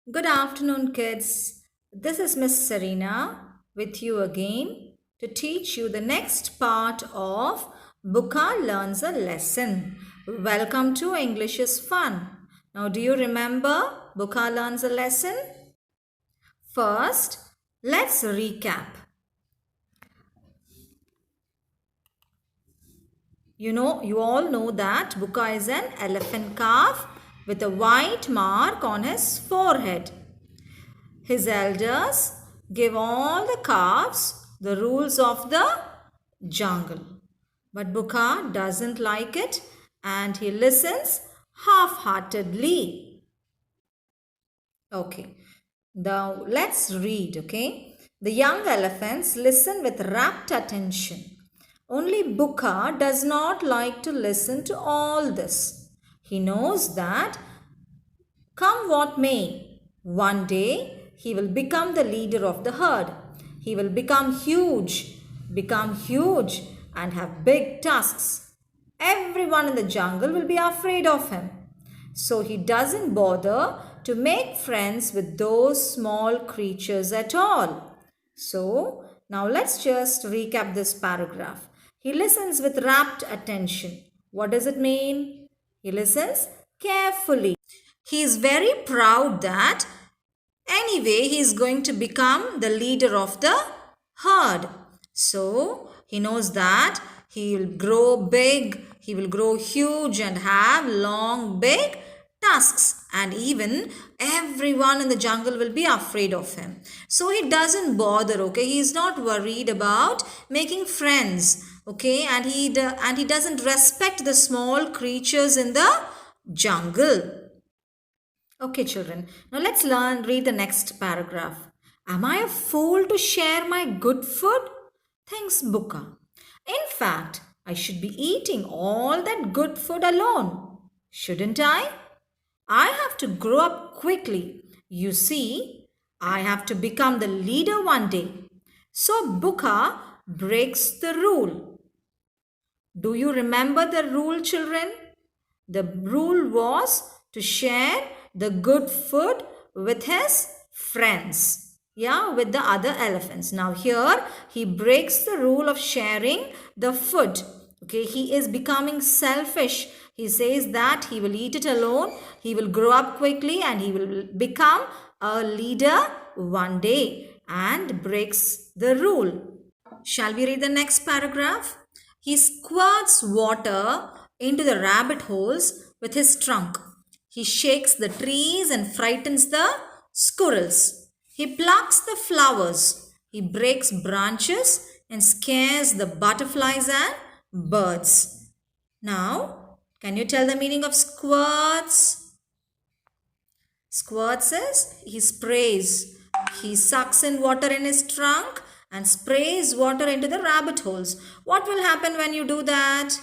Good afternoon, kids. This is Miss Serena with you again to teach you the next part of Bukka Learns a Lesson. Welcome to English is Fun. Now, do you remember Bukka Learns a Lesson? First, let's recap. You all know that Bukka is an elephant calf with a white mark on his forehead. His elders give all the calves the rules of the jungle. But Bukka doesn't like it and he listens half-heartedly. Okay, now let's read, okay? The young elephants listen with rapt attention. Only Bukka does not like to listen to all this. He knows that come what may, one day he will become the leader of the herd. He will become huge and have big tusks. Everyone in the jungle will be afraid of him. So he doesn't bother to make friends with those small creatures at all. So now let's just recap this paragraph. He listens with rapt attention. What does it mean? He listens carefully. He is very proud that anyway he is going to become the leader of the herd. So he knows that he will grow big, he will grow huge and have long, big tusks, and even everyone in the jungle will be afraid of him. So he doesn't bother, okay? He is not worried about making friends, okay? And he doesn't respect the small creatures in the jungle. Okay, children. Now let's read the next paragraph. Am I a fool to share my good food? Thinks Bukka. In fact, I should be eating all that good food alone. Shouldn't I? I have to grow up quickly. You see, I have to become the leader one day. So Bukka breaks the rule. Do you remember the rule, children? The rule was to share the good food with his friends. Yeah, with the other elephants. Now here he breaks the rule of sharing the food. Okay, he is becoming selfish. He says that he will eat it alone. He will grow up quickly and he will become a leader one day and breaks the rule. Shall we read the next paragraph? He squirts water into the rabbit holes with his trunk. He shakes the trees and frightens the squirrels. He plucks the flowers. He breaks branches and scares the butterflies and birds. Now, can you tell the meaning of squirts? Squirts is he sprays. He sucks in water in his trunk and sprays water into the rabbit holes. What will happen when you do that?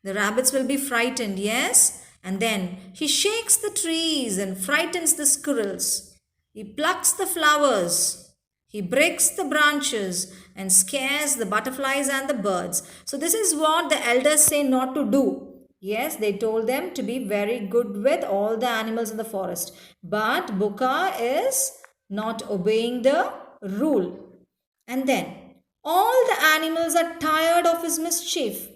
The rabbits will be frightened, yes? And then he shakes the trees and frightens the squirrels. He plucks the flowers. He breaks the branches and scares the butterflies and the birds. So this is what the elders say not to do. Yes, they told them to be very good with all the animals in the forest. But Bukka is not obeying the rule. And then all the animals are tired of his mischief.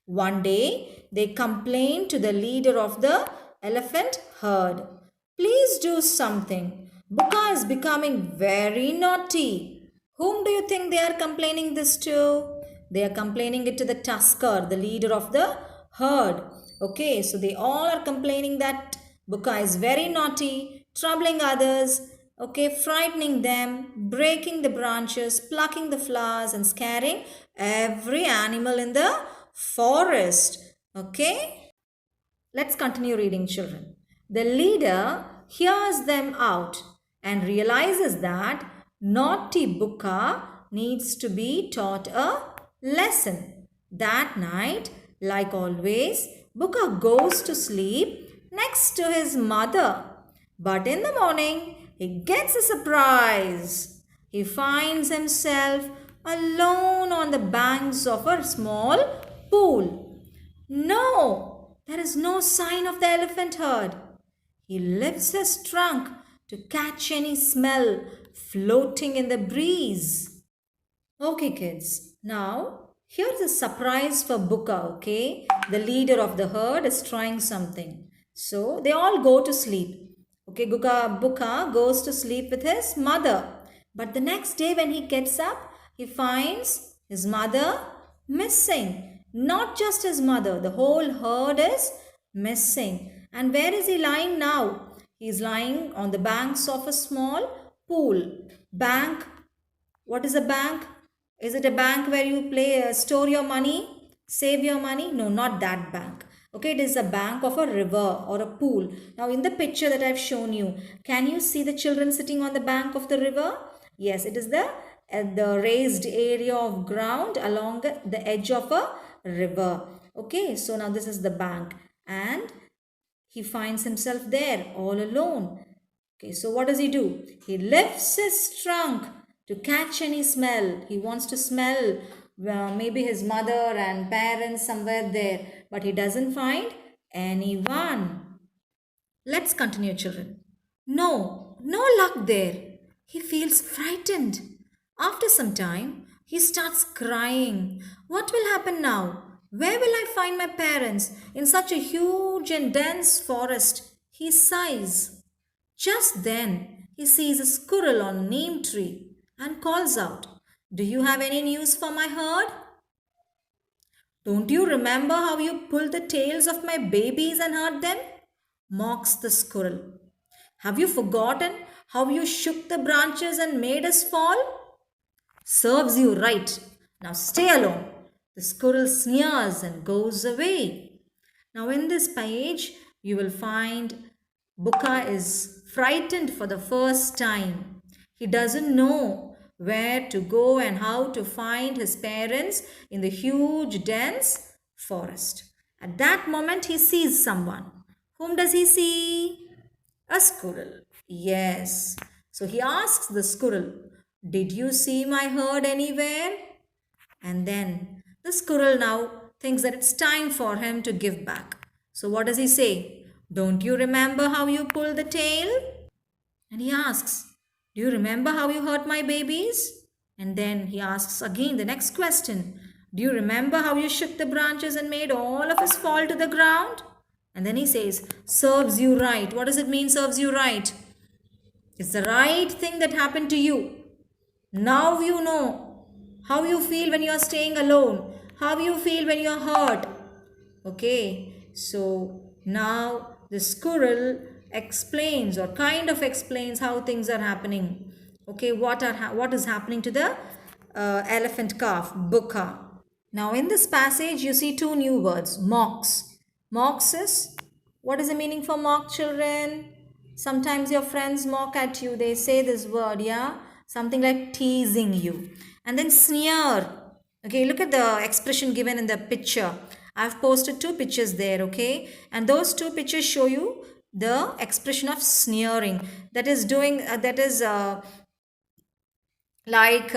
One day they complained to the leader of the elephant herd. Please do something. Bukka is becoming very naughty. Whom do you think they are complaining this to? They are complaining it to the tusker, the leader of the herd. Okay, so they all are complaining that Bukka is very naughty, troubling others, okay, frightening them, breaking the branches, plucking the flowers and scaring every animal in the forest. Okay, let's continue reading, children. The leader hears them out and realizes that naughty Bukka needs to be taught a lesson. That night, like always, Bukka goes to sleep next to his mother. But in the morning, he gets a surprise. He finds himself alone on the banks of a small pool. No, there is no sign of the elephant herd. He lifts his trunk to catch any smell floating in the breeze. Okay, kids. Now, here's a surprise for Bukka, okay? The leader of the herd is trying something. So, they all go to sleep. Okay, Bukka goes to sleep with his mother. But the next day, when he gets up, he finds his mother missing. Not just his mother, the whole herd is missing. And where is he lying now? He is lying on the banks of a small pool. Bank, what is a bank? Is it a bank where you store your money, save your money? No, not that bank. Okay, it is a bank of a river or a pool. Now, in the picture that I've shown you, can you see the children sitting on the bank of the river? Yes, it is the raised area of ground along the edge of a river. Okay, so now this is the bank, and he finds himself there all alone. Okay, so what does he do? He lifts his trunk to catch any smell. He wants to smell maybe his mother and parents somewhere there, but he doesn't find anyone. Let's continue, children. No, no luck there. He feels frightened. After some time, he starts crying. What will happen now? Where will I find my parents in such a huge and dense forest? He sighs. Just then, he sees a squirrel on a neem tree and calls out, "Do you have any news for my herd? Don't you remember how you pulled the tails of my babies and hurt them?" Mocks the squirrel. "Have you forgotten how you shook the branches and made us fall? Serves you right. Now stay alone." The squirrel sneers and goes away. Now, in this page, you will find Bukka is frightened for the first time. He doesn't know where to go and how to find his parents in the huge, dense forest. At that moment, he sees someone. Whom does he see? A squirrel. Yes. So he asks the squirrel, "Did you see my herd anywhere?" And then the squirrel now thinks that it's time for him to give back. So what does he say? "Don't you remember how you pulled the tail?" And he asks, "Do you remember how you hurt my babies?" And then he asks again the next question, "Do you remember how you shook the branches and made all of us fall to the ground?" And then he says, "Serves you right." What does it mean, serves you right? It's the right thing that happened to you. Now you know how you feel when you are staying alone, how you feel when you are hurt. Okay, so now the squirrel explains or kind of explains how things are happening. Okay, what is happening to the elephant calf, Bukka. Now in this passage you see two new words, mocks. Mocks is, what is the meaning for mock, children? Sometimes your friends mock at you. They say this word, yeah? Something like teasing you. And then sneer. Okay, look at the expression given in the picture. I've posted two pictures there, okay? And those two pictures show you the expression of sneering. That is like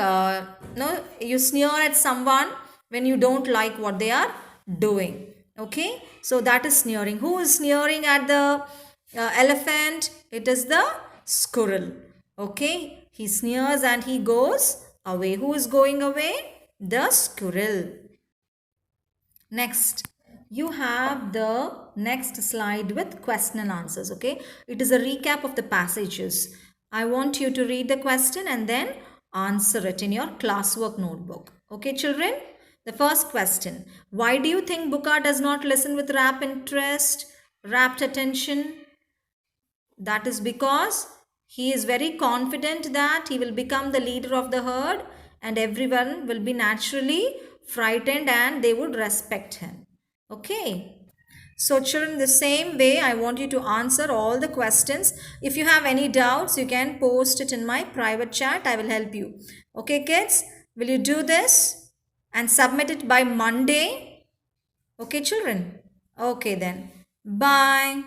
no, you sneer at someone when you don't like what they are doing. Okay, so that is sneering. Who is sneering at the elephant? It is the squirrel. Okay, he sneers and he goes away. Who is going away? The squirrel. Next, you have the next slide with question and answers. Okay, it is a recap of the passages. I want you to read the question and then answer it in your classwork notebook. Okay, children? The first question, why do you think Bukka does not listen with rapt attention? That is because he is very confident that he will become the leader of the herd and everyone will be naturally frightened and they would respect him. Okay. So children, the same way I want you to answer all the questions. If you have any doubts, you can post it in my private chat. I will help you. Okay kids, will you do this and submit it by Monday? Okay children? Okay then. Bye.